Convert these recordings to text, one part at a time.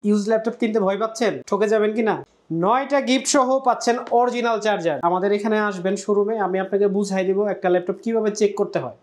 Use laptop কিনতে ভয় পাচ্ছেন, ঠকে যাবেন কিনা? 9টা গিফট সহ পাচ্ছেন অরিজিনাল চার্জার। আমাদের এখানে আসবেন শোরুমে, আমি আপনাকে বুঝাই দিব একটা ল্যাপটপ কিভাবে চেক করতে হয়।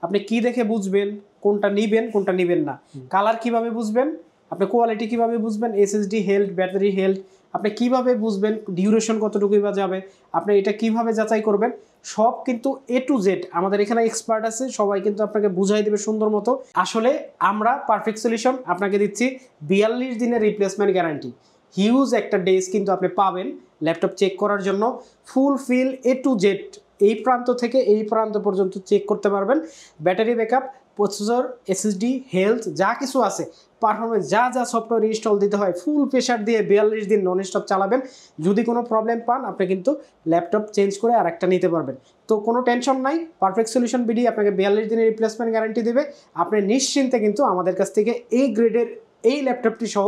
আপনি কি দেখে বুঝবেন কোনটা নিবেন কোনটা নিবেন না, কালার কিভাবে বুঝবেন, আপনি কোয়ালিটি কিভাবে বুঝবেন, এসএসডি হেলথ, ব্যাটারি হেলথ আপনি কিভাবে বুঝবেন, ডিউরেশন কতটুকুই বা যাবে, আপনি এটা কিভাবে যাচাই করবেন, সব কিন্তু এ টু জেড আমাদের এখানে এক্সপার্ট আছে, সবাই কিন্তু আপনাকে বুঝাই দেবে সুন্দর মতো। আসলে আমরা পারফেক্ট সলিউশন আপনাকে দিচ্ছি 42 দিনের রিপ্লেসমেন্ট গ্যারান্টি। হিউজ একটা ডেজ কিন্তু আপনি পাবেন ল্যাপটপ চেক করার জন্য। Full fill A to Z এই প্রান্ত থেকে এই প্রান্ত পর্যন্ত চেক করতে পারবেন। Battery backup, processor, SSD health যা কিছু আছে, পারফরমেন্স যা যা সফটওয়্যার ইনস্টল দিতে হয় ফুল প্রেশার দিয়ে 42 দিন নন স্টপ চালাবেন। যদি কোনো প্রবলেম পান আপনি কিন্তু ল্যাপটপ চেঞ্জ করে আরেকটা নিতে পারবেন। তো কোনো টেনশন নাই, পারফেক্ট সলিউশন বিডি আপনাকে 42 দিনের রিপ্লেসমেন্ট গ্যারান্টি দেবে। আপনি নিশ্চিন্তে কিন্তু আমাদের কাছ থেকে এই গ্রেডের এই ল্যাপটপটি সহ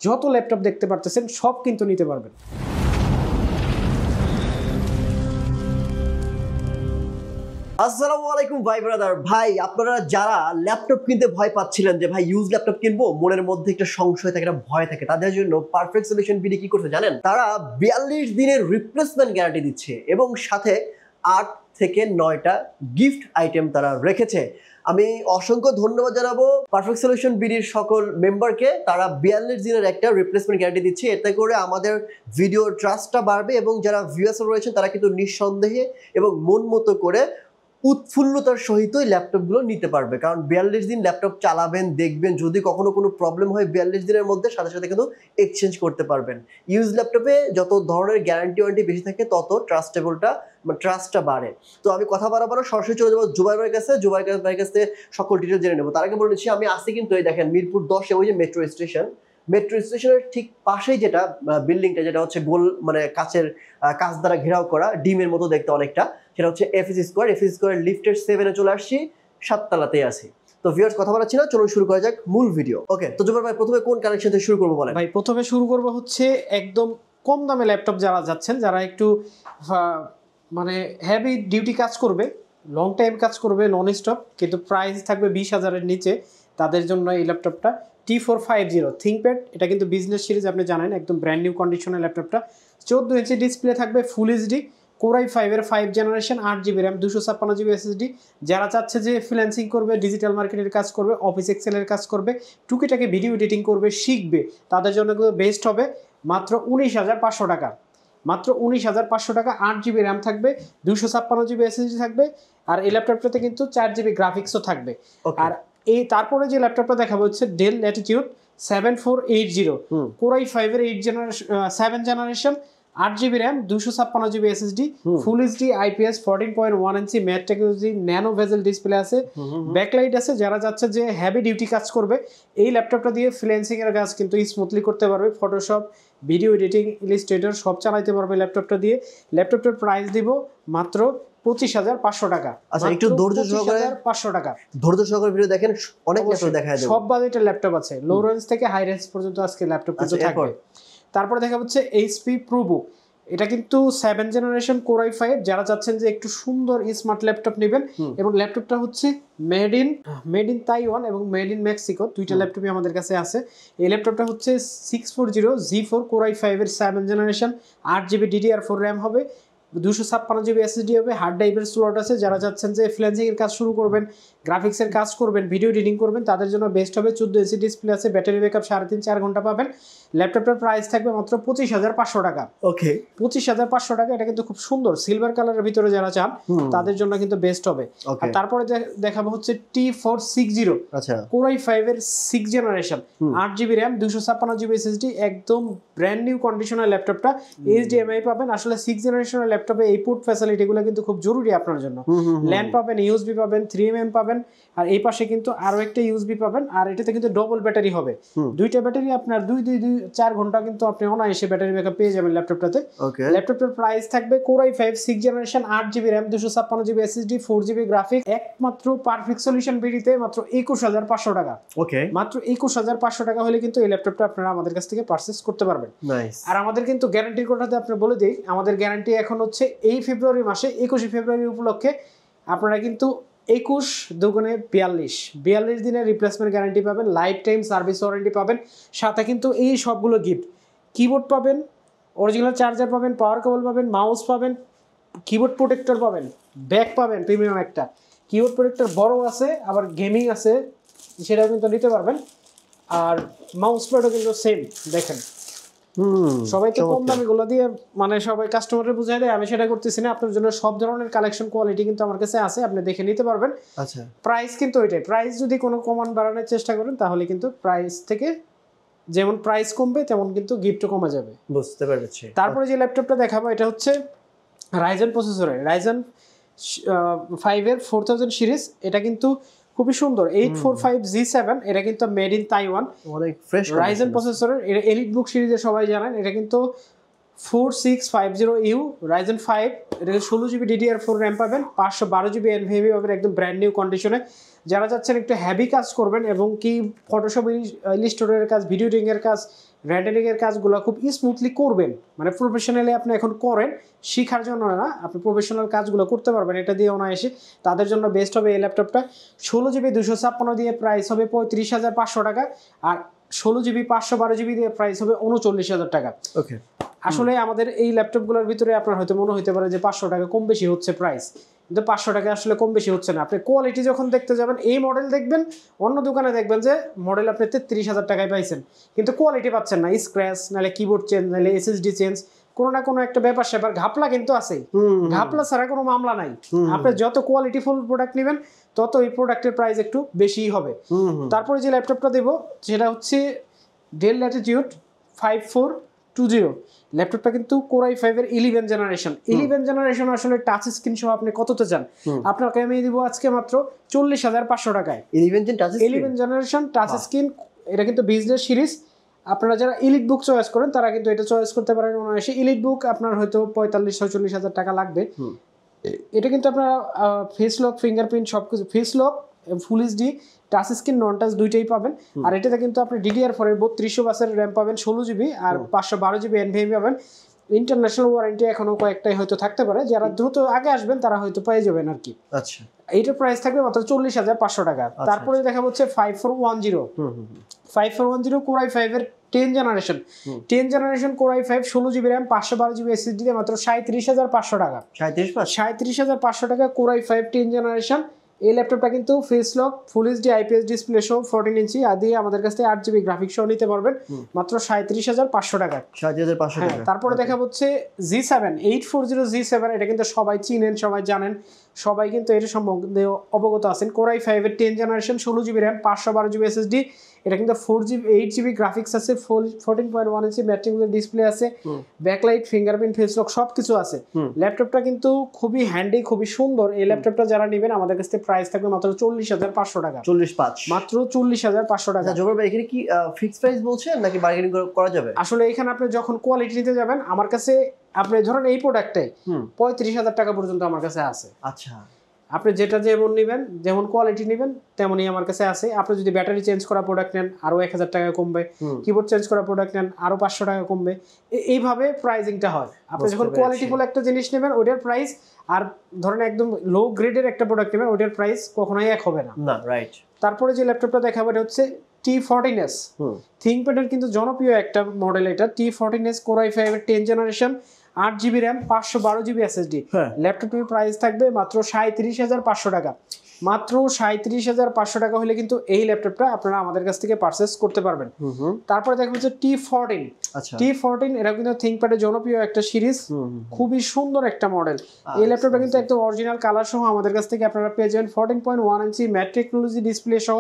যত ল্যাপটপ দেখতে পারতেছেন সব কিন্তু নিতে পারবেন। আসসালামু আলাইকুম ভাই ব্রাদার। ভাই আপনারা যারা ল্যাপটপ কিনতে ভয় পাচ্ছিলেন যে ভাই ইউজ ল্যাপটপ কিনবো, মনের মধ্যে একটা সংশয় থাকে, একটা ভয় থাকে, তাদের জন্য পারফেক্ট সলিউশন বিডি কি করছে জানেন? তারা 42 দিনের রিপ্লেসমেন্ট গ্যারান্টি দিচ্ছে এবং সাথে 8 থেকে 9টা গিফট আইটেম তারা রেখেছে। আমি অসংখ্য ধন্যবাদ জানাবো পারফেক্ট সলিউশন বিডির সকল মেম্বারকে। তারা 42 দিনের একটা রিপ্লেসমেন্ট গ্যারান্টি দিচ্ছে। এতে করে আমাদের ভিডিওর ট্রাস্টটা বাড়বে এবং যারা ভিউয়ার্স রয়েছেন তারা কিন্তু নিঃসন্দেহে এবং মন মতো করে উৎফুল্লতার সহিত ল্যাপটপগুলো নিতে পারবে। কারণ 42 দিন ল্যাপটপ চালাবেন, দেখবেন, যদি কখনো কোনো প্রবলেম হয় 42 দিনের মধ্যে সাথে সাথে কিন্তু এক্সচেঞ্জ করতে পারবেন। ইউজ ল্যাপটপে যত ধরনের গ্যারান্টি ওয়ারেন্টি বেশি থাকে তত ট্রাস্টটা বাড়ে। তো আমি কথা বাড়াবো না, সরাসরি চলে যাবো জুবাইর ভাইয়ের কাছে। জুবাইর ভাইয়ের কাছে সকল ডিটেল জেনে নেবো। তার আগে বলে নিচ্ছি আমি আসি কিন্তু এই দেখেন মিরপুর 10-এ ওই যে মেট্রো স্টেশনের ঠিক পাশেই যেটা বিল্ডিংটা, যেটা হচ্ছে গোল মানে কাঁচ দ্বারা ঘেরাও করা, ডিমের মতো দেখতে অনেকটা, সেটা হচ্ছে এফএসি স্কোয়ার লিফটের 7-এ চলে আসছি, 7 তলাতেই আছি। তো ভিউয়ার্স কথা বলাচ্ছি না, চলুন শুরু করা যাক মূল ভিডিও। ওকে, তো জুবাইর ভাই প্রথমে কোন কানেকশন থেকে শুরু করবো বলেন? ভাই প্রথমে শুরু করব হচ্ছে একদম কম দামে ল্যাপটপ যারা যাচ্ছেন, যারা একটু মানে হেভি ডিউটি কাজ করবে, লং টাইম কাজ করবে নন স্টপ, কিন্তু প্রাইস থাকবে 20,000-এর নিচে, তাদের জন্য এই ল্যাপটপটা T450 ThinkPad। এটা কিন্তু বিজনেস সিরিজ, আপনি জানেন, একদম ব্র্যান্ড নিউ কন্ডিশনের ল্যাপটপটা। 14 ইঞ্চি ডিসপ্লে থাকবে, full HD, Core i5-এর 5 generation, 8GB RAM, 256GB SSD. যারা চাচ্ছে যে ফ্রিল্যান্সিং করবে, ডিজিটাল মার্কেটের কাজ করবে, অফিস এক্সেলের কাজ করবে, টুকিটাকি ভিডিও এডিটিং করবে, শিখবে, তাদের জন্য কিন্তু বেস্ট হবে। মাত্র 19,500 টাকা, মাত্র 19,500 টাকা। 8GB র্যাম থাকবে, 256GB এসএসডি থাকবে, আর এই ল্যাপটপটাতে কিন্তু 4GB গ্রাফিক্সও থাকবে। আর এই তারপরে যে ল্যাপটপটা দেখাবো হচ্ছে del Latitude 7480, Core i5-এর 7 generation, 8GB RAM, 256GB SSD, full HD IPS 14.1 ইঞ্চি mat technology, nano bezel display আছে, ব্যাকলাইট আছে। যারা যাচ্ছে যে হেভি ডিউটি কাজ করবে, এই ল্যাপটপটা দিয়ে ফ্রিল্যান্সিং এর কাজ কিন্তু স্মুথলি করতে পারবে, ফটোশপ, ভিডিও এডিটিং, ইলাস্ট্রেটর সব চালাতে পারবে ল্যাপটপটা দিয়ে। ল্যাপটপটার প্রাইস দিব মাত্র 25,500 টাকা। আচ্ছা, একটু ধৈর্য সহকারে 500 টাকা ভিডিও দেখেন, অনেক ল্যাপটপ দেখায় দেব। সব বাজেটের ল্যাপটপ আছে, লো রেঞ্জ থেকে হাই রেঞ্জ পর্যন্ত আজকে ল্যাপটপ কিন্তু থাকবে। তারপরে দেখা হচ্ছে HP ProBook। এটা কিন্তু 7 জেনারেশন Core i5। যারা চাচ্ছেন যে একটু সুন্দর স্মার্ট ল্যাপটপ নেবেন, এবং ল্যাপটপটা হচ্ছে মেড ইন তাইওয়ান এবং মেড ইন মেক্সিকো, দুইটা ল্যাপটপই আমাদের কাছে আছে। এই ল্যাপটপটা হচ্ছে 640G4 Core i5-এর 7 generation, 8GB DDR4 RAM হবে, 256GB এসএসডি হবে, হার্ড ড্রাইভের স্লট আছে। যারা চাচ্ছেন যে ফ্রিল্যান্সিং এর কাজ শুরু করবেন, গ্রাফিক্সের কাজ করবেন, ভিডিও এডিটিং করবেন, তাদের জন্য বেস্ট হবে। 14 ইঞ্চি ডিসপ্লে আছে, ব্যাটারি ব্যাকআপ 3.5-4 ঘন্টা পাবেন। ল্যাপটপটার প্রাইস থাকবে মাত্র 25,500 টাকা। ওকে, 25,500 টাকা। এটা কিন্তু খুব সুন্দর সিলভার কালারের ভিতরে যারা চান তাদের জন্য কিন্তু বেস্ট হবে। আর তারপরে দেখাবো হচ্ছে T460, আচ্ছা, Core i5-এর 6 generation, 8GB RAM, 256GB SSD, একদম ব্র্যান্ড নিউ কন্ডিশনের ল্যাপটপটা। HDMI পাবেন। আসলে 6 জেনারেশনের ল্যাপটপে এই পোর্ট ফ্যাসিলিটিগুলো কিন্তু খুব জরুরি আপনার জন্য। ল্যান পাবেন, USB পাবেন, 3mm পাবেন, আর এই পাশে কিন্তু আরো একটা USB পাবেন। আর এটাতে কিন্তু ডবল ব্যাটারি হবে, দুইটা ব্যাটারি আপনার 2-4 ঘন্টা কিন্তু আপনি অনায়াসে ব্যাটারি ব্যাকআপ পেয়ে যাবেন ল্যাপটপটাতে। ল্যাপটপটার প্রাইস থাকবে Core i5 6 generation, 8GB RAM, 256GB SSD, 4GB graphics, একমাত্র পারফেক্ট সলিউশন বিডিতে মাত্র 21,500 টাকা। ওকে, মাত্র 21,500 টাকা হলে কিন্তু এই ল্যাপটপটা আপনারা আমাদের কাছ থেকে পারচেজ করতে পারবেন। আর আমাদের কিন্তু গ্যারান্টির কথাতে আপনি বলে দিই, আমাদের গ্যারান্টি এখন হচ্ছে এই ফেব্রুয়ারি মাসে 21 ফেব্রুয়ারি উপলক্ষে আপনারা কিন্তু 21 দুগুণে 42 দিনের রিপ্লেসমেন্ট গ্যারান্টি পাবেন, লাইফ টাইম সার্ভিস ওয়ারেন্টি পাবেন, সাথে কিন্তু এই সবগুলো গিফট, কিবোর্ড পাবেন, অরিজিনাল চার্জার পাবেন, পাওয়ার কেবল পাবেন, মাউস পাবেন, কিবোর্ড প্রোটেক্টর পাবেন, ব্যাগ পাবেন প্রিমিয়াম একটা, কিবোর্ড প্রোটেক্টর বড় আছে, আবার গেমিং আছে, সেটাও কিন্তু নিতে পারবেন। আর মাউস প্যাডও কিন্তু সেম, দেখেন সবাই তো কম দামি গুলো দিয়ে মানে সবাই কাস্টমারের বুঝাই দেয়, আমি সেটা করতেছি না। আপনার জন্য সব ধরনের কালেকশন কোয়ালিটি কিন্তু আমার কাছে আছে, আপনি দেখে নিতে পারবেন। আচ্ছা, প্রাইস কিন্তু ওইটাই, প্রাইস যদি কোনো কমান বাড়ানোর চেষ্টা করেন তাহলে কিন্তু প্রাইস থেকে যেমন প্রাইস কমবে তেমন কিন্তু গিফটও কমে যাবে। বুঝতে পেরেছি। তারপরে যে ল্যাপটপটা দেখাবো এটা হচ্ছে রাইজেন প্রসেসরের, রাইজেন 5 এর 4000 সিরিজ। এটা কিন্তু খুবই সুন্দর, 845G7, এটা কিন্তু মেড ইন তাইওয়ান, অনেক ফ্রেশ রাইজেন প্রসেসরের। এটা এলিট বুক সিরিজে সবাই জানেন, এটা কিন্তু 4650U রাইজেন 5, এটা 16GB DDR4 র্যাম পাবেন, 512GB NVMe পাবেন একদম ব্র্যান্ড নিউ কন্ডিশনে। যারা যাচ্ছেন একটু হ্যাভি কাজ করবেন এবং কি ফটোশপ, ইলাস্ট্রেটরের কাজ, ভিডিও এডিটিংয়ের কাজ, রেন্ডারিংয়ের কাজগুলো খুব স্মুথলি করবেন, মানে প্রফেশনালি আপনি এখন করেন, শিখার জন্য না, আপনি প্রফেশনাল কাজগুলো করতে পারবেন এটা দিয়ে অনায়াসে, তাদের জন্য বেস্ট হবে এই ল্যাপটপটা। 16GB 256 দিয়ে প্রাইস হবে 35,500 টাকা, আর 16GB 512GB দিয়ে প্রাইস হবে 39,000 টাকা। ওকে, আসলে আমাদের এই ল্যাপটপগুলোর ভিতরে আপনার হয়তো মনে হতে পারে যে 500 টাকা কম বেশি হচ্ছে প্রাইস, কিন্তু 500 টাকা আসলে কম বেশি হচ্ছে না। আপনি কোয়ালিটি যখন দেখতে যাবেন, এই মডেল দেখবেন, অন্য দোকানে দেখবেন যে মডেল আপনি 33,000 টাকায় পাইছেন, কিন্তু কোয়ালিটি পাচ্ছেন না, স্ক্র্যাচ, নাহলে কিবোর্ড চেঞ্জ, নাহলে এসএসডি চেঞ্জ, কোনো না কোনো একটা ব্যাপার স্যাপার, ঘাপলা কিন্তু আছেই, ঘাপলা ছাড়া কোনো মামলা নাই। আপনি যত কোয়ালিটিফুল প্রোডাক্ট নেবেন তত এই প্রোডাক্টের প্রাইস একটু বেশিই হবে। তারপরে যে ল্যাপটপটা দেবো সেটা হচ্ছে ডেল ল্যাটিটিউড 5420। ল্যাপটপটা কিন্তু Core i5 এর 11 জেনারেশন। আসলে টাচ স্ক্রিন সহ আপনি কততে চান? আপনাকে আমি দিব আজকে মাত্র 40,500 টাকায় 11 জেনারেশন টাচ স্ক্রিন। এটা কিন্তু বিজনেস সিরিজ। আপনারা যারা ইলিট বুক চয়েস করেন তারা কিন্তু এটা চয়েস করতে পারেন অনায়াসে। ইলিট বুক আপনার হয়তো 45-46,000 টাকা লাগবে। এটা কিন্তু আপনারা ফেস লক, ফিঙ্গারপ্রিন্ট সবকিছু, face lock, full HD, touch screen, নন টাচ দুইটাই পাবেন। আর এটাতে কিন্তু আপনি DDR4 এর 3200 বাসের র্যাম পাবেন, 16GB আর 512GB NVMe পাবেন। ইন্টারন্যাশনাল ওয়ারেন্টি এখনো কয়েকটাই হয়তো থাকতে পারে, যারা দ্রুত আগে আসবেন তারা হয়তো পেয়ে যাবেন আর কি। আচ্ছা, এইটার প্রাইস থাকবে মাত্র 40,500 টাকা। তারপরে দেখা হচ্ছে 5410 Core i5 এর 10 generation Core i5, 16GB RAM, 512GB SSD দিয়ে মাত্র 37,500 টাকা। 37,500 টাকা Core i5 10 জেনারেশন। এই ল্যাপটপটা কিন্তু face lock, full HD IPS display সহ 14 ইঞ্চি আদি আমাদের কাছ থেকে 8GB গ্রাফিক্স সহ নিতে পারবেন মাত্র 37,500 টাকা। 37,500 টাকা। তারপরে দেখা হচ্ছে G7 840G7, এটা কিন্তু সবাই চিনেন, সবাই জানেন, সবাই কিন্তু এর সম্বন্ধে অবগত আছেন। Core i5 এর 10 generation, 16GB RAM, 512GB SSD, এটা কিন্তু 8GB গ্রাফিক্স আছে, 14.1 ইঞ্চি ম্যাট্রিক্স ডিসপ্লে আছে, ব্যাকলাইট, ফিঙ্গারপ্রিন্ট, ফেস লক সবকিছু আছে। ল্যাপটপটা কিন্তু খুবই হ্যান্ডি, খুবই সুন্দর। এই ল্যাপটপটা যারা নেবেন আমাদের কাছ থেকে প্রাইস থাকবে মাত্র 40,500 টাকা। 45 মাত্র 40,500 টাকা। জোবর ভাই, এখানে কি ফিক্সড প্রাইস বলছেন নাকি বার্গেনিং করা যাবে? আসলে এখানে আপনি যখন কোয়ালিটি নিতে যাবেন, আমার কাছে আপনি ধরেন এই প্রোডাক্টটাই 35,000 টাকা পর্যন্ত আমার কাছে আছে। আচ্ছা, আপনি যেটা যেমন নেবেন, যেমন কোয়ালিটি নেবেন তেমনই আমার কাছে আছে। আপনি যদি ব্যাটারি চেঞ্জ করা প্রোডাক্ট নেন আরো 1,000 টাকা কমবে, কিবোর্ড চেঞ্জ করা প্রোডাক্ট নেন আরো 500 টাকা কমবে, এইভাবে প্রাইসিংটা হয়। আপনি যখন কোয়ালিটিফুল একটা জিনিস নেবেন ওইটার প্রাইস, আর ধরেন একদম লো গ্রেডের একটা প্রোডাক্ট নেবেন ওইটার প্রাইস কখনোই এক হবে না। রাইট। তারপরে যে ল্যাপটপটা দেখাবো এটা হচ্ছে T14s, থিংকপ্যাডের কিন্তু জনপ্রিয় একটা মডেল এটা। T14s Core i5 এর 10 generation, 8GB RAM, 512GB SSD। ল্যাপটপের প্রাইস থাকবে মাত্র 37,500 টাকা। মাত্র 37,500 টাকা হলে কিন্তু এই ল্যাপটপটা আপনারা আমাদের কাছ থেকে পারচেস করতে পারবেন। তারপরে দেখা যাচ্ছে T14। T14 এটা কিন্তু থিংকপ্যাডের জনপ্রিয় একটা সিরিজ, খুবই সুন্দর একটা মডেল। এই ল্যাপটপটা কিন্তু একদম অরিজিনাল কালার সহ আমাদের কাছ থেকে আপনারা পেয়ে যাবেন। 14.1 ইঞ্চি ম্যাট টেকনোলজি ডিসপ্লে সহ,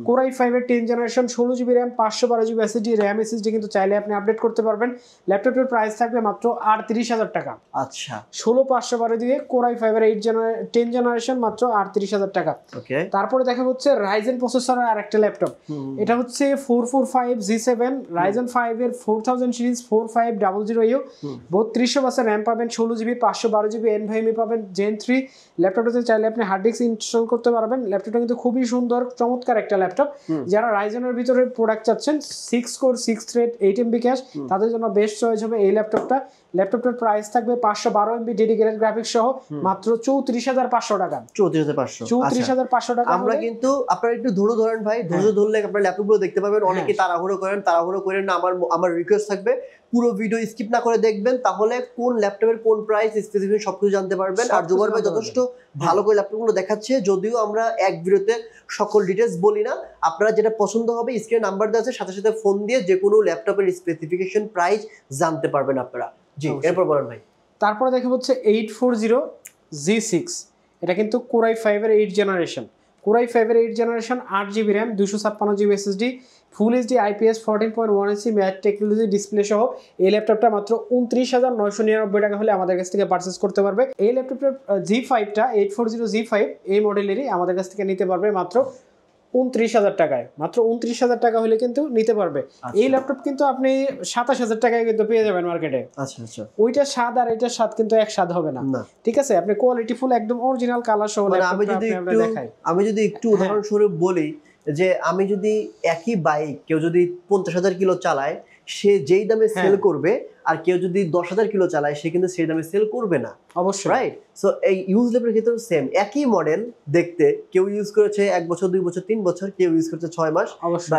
Core i5 এর 10 generation, 16GB RAM, 512GB SSD, RAM SSD কিন্তু চাইলে আপনি আপডেট করতে পারবেন। ল্যাপটপের প্রাইস থাকবে মাত্র 38,000 টাকা। আচ্ছা, 16,512 দিয়ে Core i5 এর 10 জেনারেশন মাত্র 38,000 টাকা। তারপরে দেখা হচ্ছে রাইজেন প্রসেসরের আরেকটা ল্যাপটপ, এটা হচ্ছে 445G7 রাইজেন 5 এর 4000 3000 সিরিজ 4500U 3200 বাসের র্যাম পাবেন, 16GB 512GB NVMe পাবেন, Gen 3 ল্যাপটপটাতে চাইলে আপনি হার্ড ডিস্ক ইনস্টল করতে পারবেন। ল্যাপটপটা কিন্তু খুবই সুন্দর চমৎকার একটা ল্যাপটপ। যারা রাইজেনের ভিতরে প্রোডাক্ট চাচ্ছেন 6 কোর 6 থ্রেড 8MB ক্যাশ, তাদের জন্য বেস্ট চয়েস হবে এই ল্যাপটপটা। ল্যাপটপটার প্রাইস থাকবে 512MB ডেডিকেটেড গ্রাফিক্স সহ মাত্র 34500 টাকা। 34500 টাকা। আমরা কিন্তু আপনারা একটু ধরেন ভাই, ধৈর্য ধরলে আপনারা ল্যাপটপগুলো দেখতে পাবেন। অনেকে তাড়াহুড়ো করেন না। আমার রিকোয়েস্ট থাকবে পুরো ভিডিও স্কিপ না করে দেখবেন, তাহলে কোন ল্যাপটপের কোন প্রাইস স্পেসিফিকেশন সবকিছু জানতে পারবেন। আর জুবাইর ভাই যথেষ্ট ভালো করে ল্যাপটপগুলো দেখাচ্ছে, যদিও আমরা এক ভিডিওতে সকল ডিটেইলস বলি না। আপনারা যেটা পছন্দ হবে স্ক্রিনে নাম্বার দেওয়া আছে, সাথে সাথে ফোন দিয়ে যে কোনো ল্যাপটপের স্পেসিফিকেশন প্রাইস জানতে পারবেন আপনারা। জি, এরপর বলেন ভাই। তারপরে দেখা হচ্ছে 840G6, এটা কিন্তু Core i5 এর 8 জেনারেশন। Core i5 এর 8 generation, 8GB RAM, 256GB SSD, full HD IPS 14.1 ইঞ্চি ম্যাট টেকনোলজি ডিসপ্লে সহ এই ল্যাপটপটা মাত্র 29,999 টাকা হলে আমাদের কাছ থেকে পারচেস করতে পারবে। এই ল্যাপটপটার G5টা 840G5 এই মডেলেরই আমাদের কাছ থেকে নিতে পারবে মাত্র 29,000 টাকায়। মাত্র 29,000 টাকা হলে কিন্তু নিতে পারবে। এই ল্যাপটপ কিন্তু আপনি 27,000 টাকায় কিন্তু পেয়ে যাবেন মার্কেটে। আচ্ছা। ওইটা স্বাদ আর এটার স্বাদ কিন্তু এক স্বাদ হবে না। ঠিক আছে, আপনি কোয়ালিটি ফুল একদম অরিজিনাল কালার সহ আমি যদি একটু উদাহরণস্বরূপ বলি যে আমি যদি একই বাইক কেউ যদি 50,000 কিলো চালায়, সে যেই দামে সেল করবে, আর কেউ যদি 10,000 কিলো চালায় সে কিন্তু সেই দামে সেল করবে না। অবশ্যই, রাইট? সো এই ইউজ ল্যাপটপের ক্ষেত্রে সেম, একই মডেল দেখতে কেউ ইউজ করেছে 1 বছর 2 বছর 3 বছর, কেউ ইউজ করেছে 6 মাস, বা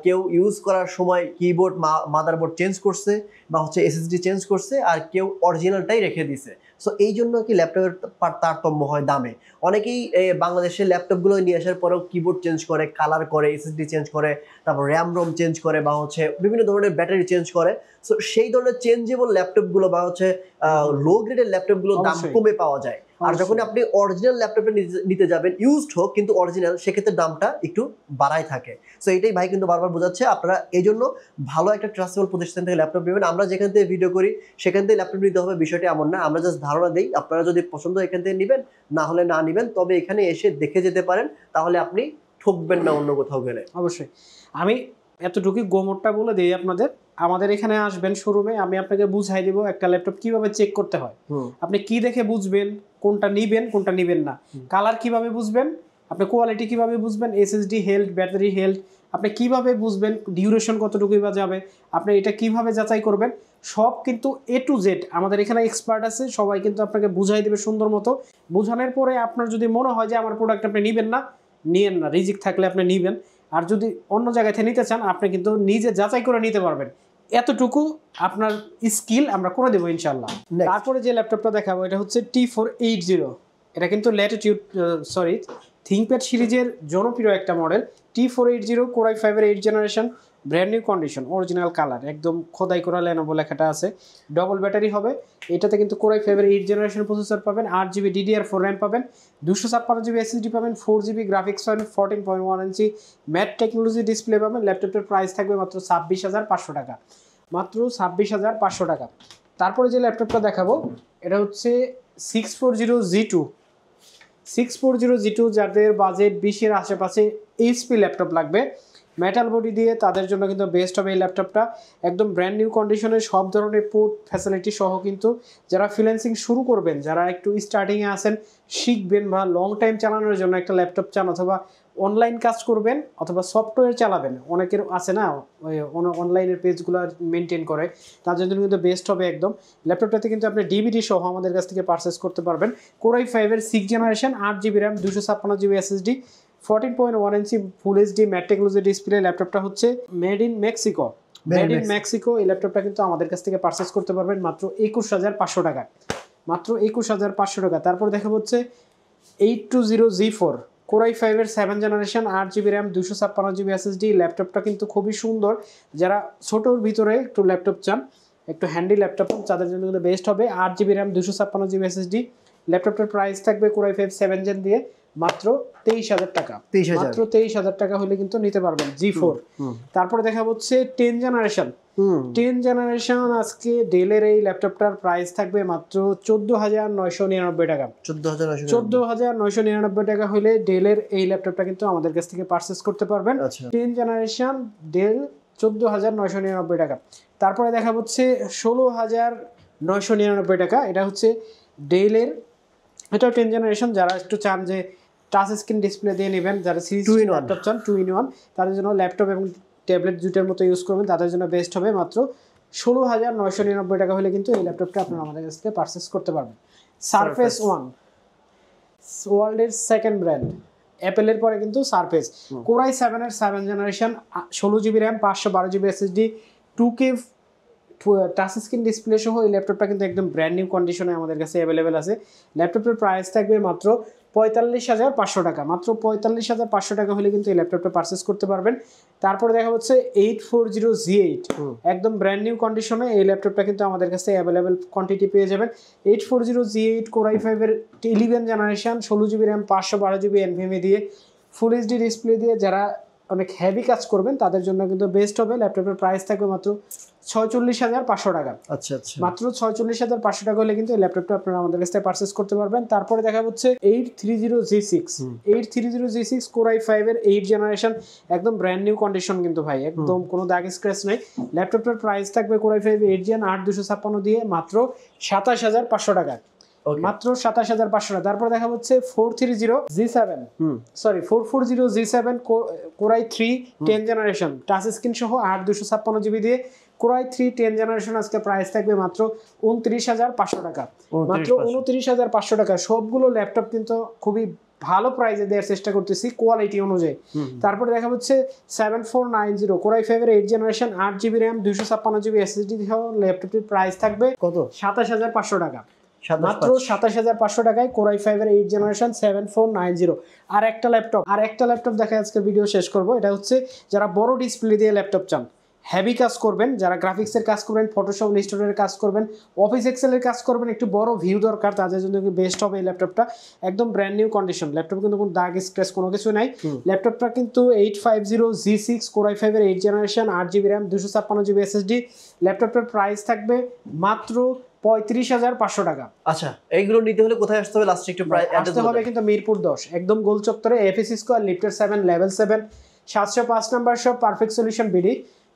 কেউ ইউজ করার সময় কিবোর্ড মাদারবোর্ড চেঞ্জ করছে বা হচ্ছে এসএসডি চেঞ্জ করছে, আর কেউ অরিজিনালটাই রেখে দিছে। সো এই জন্য কি ল্যাপটপের তারতম্য হয় দামে। অনেকেই বাংলাদেশের ল্যাপটপগুলো নিয়ে আসার পরেও কিবোর্ড চেঞ্জ করে, কালার করে, এসএসডি চেঞ্জ করে, তারপর র্যাম রোম চেঞ্জ করে, বা হচ্ছে বিভিন্ন ধরনের ব্যাটারি চেঞ্জ করে। সো সেই ধরনের চেঞ্জেবল ল্যাপটপগুলো বা হচ্ছে লো গ্রেডের ল্যাপটপগুলো দাম কমে পাওয়া যায়। আর যখন আপনি অরিজিনাল ল্যাপটপে নিতে যাবেন, ইউজড হোক কিন্তু অরিজিনাল, সেক্ষেত্রে দামটা একটু বাড়াই থাকে। সো এটাই ভাই কিন্তু বারবার বোঝাচ্ছে। আপনারা এই জন্য ভালো একটা ট্রাস্টেবল প্রতিষ্ঠান থেকে ল্যাপটপ নেবেন। আমরা যেখান থেকে ভিডিও করি সেখান থেকে ল্যাপটপ নিতে হবে বিষয়টি এমন না, আমরা জাস্ট ধারণা দিই। আপনারা যদি পছন্দ এখান থেকে নেবেন, না হলে না নেবেন, তবে এখানে এসে দেখে যেতে পারেন, তাহলে আপনি ঠকবেন না অন্য কোথাও গেলে। অবশ্যই আমি এতটুকু গোমরটা বলে দিই আপনাদের। আমাদের এখানে আসবেন শোরুমে, আমি আপনাকে বুঝাই দিব একটা ল্যাপটপ কিভাবে চেক করতে হয়। আপনি কি দেখে বুঝবেন কোনটা নিবেন কোনটা নিবেন না, কালার কিভাবে বুঝবেন, আপনি কোয়ালিটি কিভাবে বুঝবেন, এসএসডি হেলথ, ব্যাটারি হেলথ আপনি কিভাবে বুঝবেন, ডিউরেশন কতটুকুই বা যাবে, আপনি এটা কিভাবে যাচাই করবেন, সব কিন্তু A to Z আমাদের এখানে এক্সপার্ট আছে। সবাই কিন্তু আপনাকে বুঝাই দেবে সুন্দর মতো। বোঝানোর পরে আপনার যদি মনে হয় যে আমার প্রোডাক্ট আপনি নিবেন না, নিয়েন না, রিজিক থাকলে আপনি নিবেন। আর যদি অন্য জায়গায় থেকে নিতে চান, আপনি কিন্তু নিজে যাচাই করে নিতে পারবেন। এতটুকু আপনার স্কিল আমরা করে দেবো ইনশাল্লাহ। তারপরে যে ল্যাপটপটা দেখাবো এটা হচ্ছে T480। এটা কিন্তু থিংকপ্যাড সিরিজের জনপ্রিয় একটা মডেল। T480 Core i5 এর 8 generation, brand new condition, original colour, একদম খোদাই করা Lenovo লেখাটা আছে। ডবল ব্যাটারি হবে এটাতে, কিন্তু Core i5 এর 8 জেনারেশন প্রসেসর পাবেন, 8GB DDR4 RAM পাবেন, 256GB SSD পাবেন, 4GB গ্রাফিক্স পাবেন, 14.1 ইঞ্চি ম্যাট টেকনোলজি ডিসপ্লে পাবেন। ল্যাপটপটার প্রাইস থাকবে মাত্র 26,500 টাকা। মাত্র 26,500 টাকা। তারপরে যে ল্যাপটপটা দেখাবো এটা হচ্ছে 640G2। 640G2 যাদের বাজেট 20-এর আশেপাশে এইচপি ল্যাপটপ লাগবে মেটাল বডি দিয়ে, তাদের জন্য কিন্তু বেস্ট হবে এই ল্যাপটপটা। একদম ব্র্যান্ড নিউ কন্ডিশনে, সব ধরনের পোর্ট ফ্যাসিলিটি সহ। কিন্তু যারা ফ্রিল্যান্সিং শুরু করবেন, যারা একটু স্টার্টিংয়ে আছেন, শিখবেন বা লং টাইম চালানোর জন্য একটা ল্যাপটপ চান, অথবা অনলাইন কাজ করবেন অথবা সফটওয়্যার চালাবেন, অনেকের আছে না ওই অনলাইনের পেজগুলো মেনটেন করে, তার জন্য কিন্তু বেস্ট হবে একদম। ল্যাপটপটাতে কিন্তু আপনি ডিভিডি সহ আমাদের কাছ থেকে পারচেস করতে পারবেন। Core i5 এর 6 generation, 8GB RAM, 256GB SSD, 14.1 inch full HD matte technology display. ল্যাপটপটা হচ্ছে মেড ইন মেক্সিকো। এই ল্যাপটপটা কিন্তু আমাদের কাছ থেকে পারচেস করতে পারবেন মাত্র 21,500 টাকা। মাত্র 21,500 টাকা। তারপর দেখা হচ্ছে 820G4 Core i5 এর 7 generation, 8GB RAM, 256GB SSD। ল্যাপটপটা কিন্তু খুবই সুন্দর। যারা ছোটোর ভিতরে একটু ল্যাপটপ চান, একটু হ্যান্ডি ল্যাপটপ, তাদের জন্য কিন্তু বেস্ট হবে। 8GB RAM, 256GB SSD। ল্যাপটপটার প্রাইস থাকবে Core i5 7 জেন দিয়ে মাত্র 23,000 টাকা। মাত্র 23,000 টাকা হলে কিন্তু নিতে পারবেন G4। তারপরে দেখা হচ্ছে 10 জেনারেশন। আজকে ডেলের এই ল্যাপটপটার প্রাইস থাকবে মাত্র 14,999 টাকা। 14,999 টাকা হলে ডেলের এই ল্যাপটপটা কিন্তু আমাদের কাছ থেকে পারচেস করতে পারবেন। 10 জেনারেশন ডেল 14,999 টাকা। তারপরে দেখা হচ্ছে 16,999 টাকা। এটা হচ্ছে ডেলের, এটাও 10 জেনারেশন। যারা একটু চান যে টাচ স্ক্রিন ডিসপ্লে দিয়ে নেবেন, যারা সিরিজ 2 in 1 ল্যাপটপ চান 2 in 1, তাদের জন্য ল্যাপটপ এবং ট্যাবলেট দুটোর মতো ইউজ করবেন, তাদের জন্য বেস্ট হবে। মাত্র 16,999 টাকা হলে কিন্তু এই ল্যাপটপটা আপনারা আমাদের কাছ থেকে পারচেস করতে পারবেন। সারফেস ওয়ান, ওয়ার্ল্ডের সেকেন্ড ব্র্যান্ড, অ্যাপেলের পরে কিন্তু সারফেস। কোরাই 7 এর 7 generation, 16 GB RAM, 512 GB SSD, 2K touch screen display সহ এই ল্যাপটপটা কিন্তু একদম ব্র্যান্ড নিউ কন্ডিশনে আমাদের কাছে অ্যাভেলেবেল আছে। ল্যাপটপের প্রাইস থাকবে মাত্র 45,500 টাকা। মাত্র 45,500 টাকা হলে কিন্তু এই ল্যাপটপটা পারচেস করতে পারবেন। তারপরে দেখা হচ্ছে 840G8, একদম ব্র্যান্ড নিউ কন্ডিশনে এই ল্যাপটপটা কিন্তু আমাদের কাছে অ্যাভেলেবেল কোয়ান্টিটি পেয়ে যাবেন। 840G8 কোরাই 5 এর 11 generation, 16 GB RAM, 512 GB NVMe দিয়ে, ফুল এইচডি ডিসপ্লে দিয়ে যারা অনেক হেভি কাজ করবেন তাদের জন্য কিন্তু বেস্ট হবে। ল্যাপটপের প্রাইস থাকবে মাত্র 46,500 টাকা। আচ্ছা আচ্ছা, মাত্র 46,500 টাকা হলে কিন্তু এই ল্যাপটপটা আপনারা আমাদের কাছ থেকে পারচেস করতে পারবেন। তারপরে দেখা হচ্ছে 830G6 কোরাই 5 এর 8 জেনারেশন, একদম ব্র্যান্ড নিউ কন্ডিশন কিন্তু ভাই, একদম কোনো দাগ স্ক্র্যাচ নাই। ল্যাপটপটার প্রাইস থাকবে কোরাই 5 8 জেন 8256 দিয়ে মাত্র 27,500 টাকা। মাত্র 27,500 টাকা। তারপর দেখা হচ্ছে 440G7 core i 3 10 generation, touch screen সহ 8256 জিবি দিয়ে কোরাই 3 10 জেনারেশন। আজকে প্রাইস থাকবে মাত্র 29,500 টাকা। মাত্র 29,500 টাকা। সবগুলো ল্যাপটপ কিন্তু খুবই ভালো প্রাইসে দেওয়ার চেষ্টা করতেছি কোয়ালিটি অনুযায়ী। তারপরে দেখা হচ্ছে 7490 কোরাই 5 এর 8 generation, 8 GB RAM, 256 GB SSD সহ ল্যাপটপটির প্রাইস থাকবে কত? 27,500 টাকা। মাত্র 27,500 টাকায় কোরাই 5 এর 8 জেনারেশন 7490। আর একটা ল্যাপটপ দেখা আজকে ভিডিও শেষ করব। এটা হচ্ছে যারা বড় ডিসপ্লে দিয়ে ল্যাপটপ চান, হেভি কাজ করবেন, যারা গ্রাফিক্সের কাজ করবেন, ফটোশপ ইলাস্ট্রেটরের কাজ করবেন, অফিস এক্সেলের কাজ করবেন, একটু বড় ভিউ দরকার, তাদের জন্য বেস্ট হবে এই ল্যাপটপটা। একদম ব্র্যান্ড নিউ কন্ডিশন ল্যাপটপ, কিন্তু কোনো দাগ স্ক্র্যাচ কোনো কিছু নাই। ল্যাপটপটা কিন্তু 850G6 কোরাই 5 এর 8 generation, 8 GB RAM, 256 GB SSD. ল্যাপটপটার প্রাইস থাকবে মাত্র 35,500 টাকা। আচ্ছা, এইগুলো নিতে হলে কোথায় আসতে হবে? লাস্টে একটু প্রাইস আসতে হবে কিন্তু মিরপুর 10, একদম গোল চত্বরে, এফএসি স্কয়ার, লিফটের 7, level 7, 705 number shop, perfect solution BD.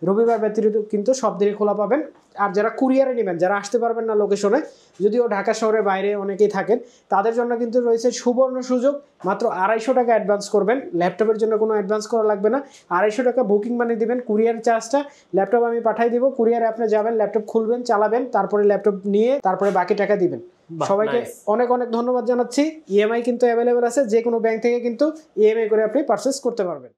রবিবার ব্যতীত কিন্তু সব দিনই খোলা পাবেন। আর যারা কুরিয়ারে নেবেন, যারা আসতে পারবেন না লোকেশনে, যদিও ঢাকা শহরের বাইরে অনেকেই থাকেন, তাদের জন্য কিন্তু রয়েছে সুবর্ণ সুযোগ। মাত্র 250 টাকা অ্যাডভান্স করবেন, ল্যাপটপের জন্য কোনো অ্যাডভান্স করা লাগবে না। 250 টাকা বুকিং মানি দিবেন, কুরিয়ার চার্জটা, ল্যাপটপ আমি পাঠিয়ে দিব। কুরিয়ারে আপনি যাবেন, ল্যাপটপ খুলবেন, চালাবেন, তারপরে ল্যাপটপ নিয়ে তারপরে বাকি টাকা দিবেন। সবাইকে অনেক অনেক ধন্যবাদ জানাচ্ছি। ইএমআই কিন্তু অ্যাভেলেবেল আছে, যে কোনো ব্যাংক থেকে কিন্তু ইএমআই করে আপনি পারচেস করতে পারবেন।